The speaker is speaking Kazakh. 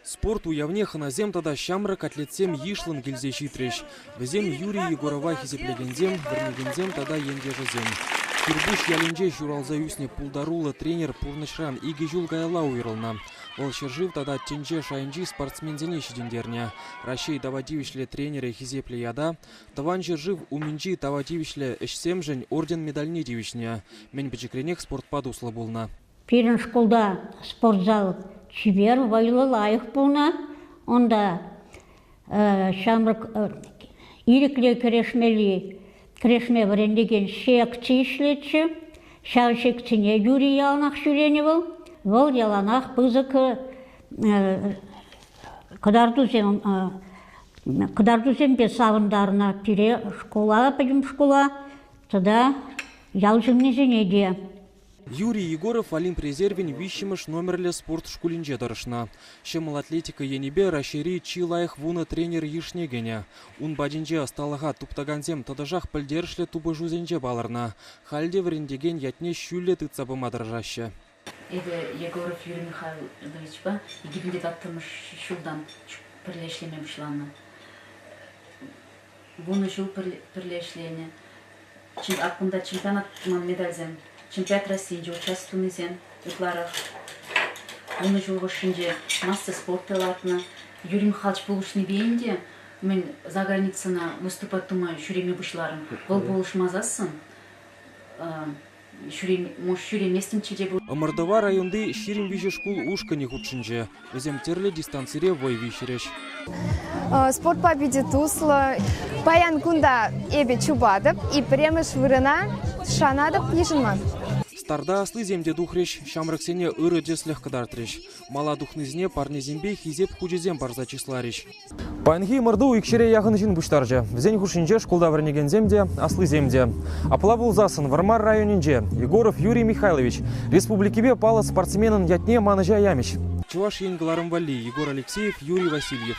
Спорт уявне ханазем тада шамрак атлетсем ишлын килзе читреш. Везем Юрий Егорова хизеплегензем, вернегензем тада ендежезем. Кирбуш яленже журалза юсне пулдарула тренер пурнышран иги жул гайла уйрылна. Ол шержив тада тенже шайынжи спортсмензене шидендерня. Рашей давадивишле тренеры хизепле яда. Таван жержив уминжи давадивишле эшсемжен орден медальни дивишня. Мен бечекренех спортпаду слабулна. Пирен школда спортзал чибер вайлы лайық бұлна. Онда шамрық ирекле крешме варендеген шекчи ишлетші. Шекчине Юрий яланақ жүрені бұл. Бұл яланақ бұзықы кыдардузем бе савындарына пире школа, пойдем школа. Тогда ял жымнезене де. Юрий Егоров Олимп резервин вищимыш номерле спорт шкулинже дарышна. Шемал атлетика енебе рашери чилаях вуна тренер ешнегене. Ун бадинже асталага туптаганзем тадажах пальдершле тубы жузенже баларна. Хальде врендеген ятне щуле тыцабыма дрожаще. Это Егоров Юрий Михайлович ба, егибінде даттымыш шулдан пірлешлеме бұшланы. Бұны жыл пірлешлені. Ақында чемпионат медальзем. Чемпионат России участвуемся в Икларах. Оны жылғы шынже масса спортталатына. Юрий Михайлович болушны бейінде, мен за границына выступаттыма жүреме бұшларын. Бұл болуш мазасын. Шүре местім чеде бұл. Омардова районды ширим виже шкул ушка не худшинже. Везем терле дистанцире вой вишереш. Спорт победи Тусла. Паян кунда эбе чубадып и премеш вырына шанадып ежинман. Старда аслы земде духреш, шамраксене ыры деслех кадартреш. Мала духнызне парнезембе хизеп худезем барза числареш. Паянхи мырду икшере яғын жин буштаржа. Візен хушинже школда варнеген земде, аслы земде. Апла булзасын Вармар районинже. Егоров Юрий Михайлович. Республикибе пала спортсменын ятне маныжа ямеш. Чуваш ен Гларым Валли, Егор Алексеев, Юрий Васильев.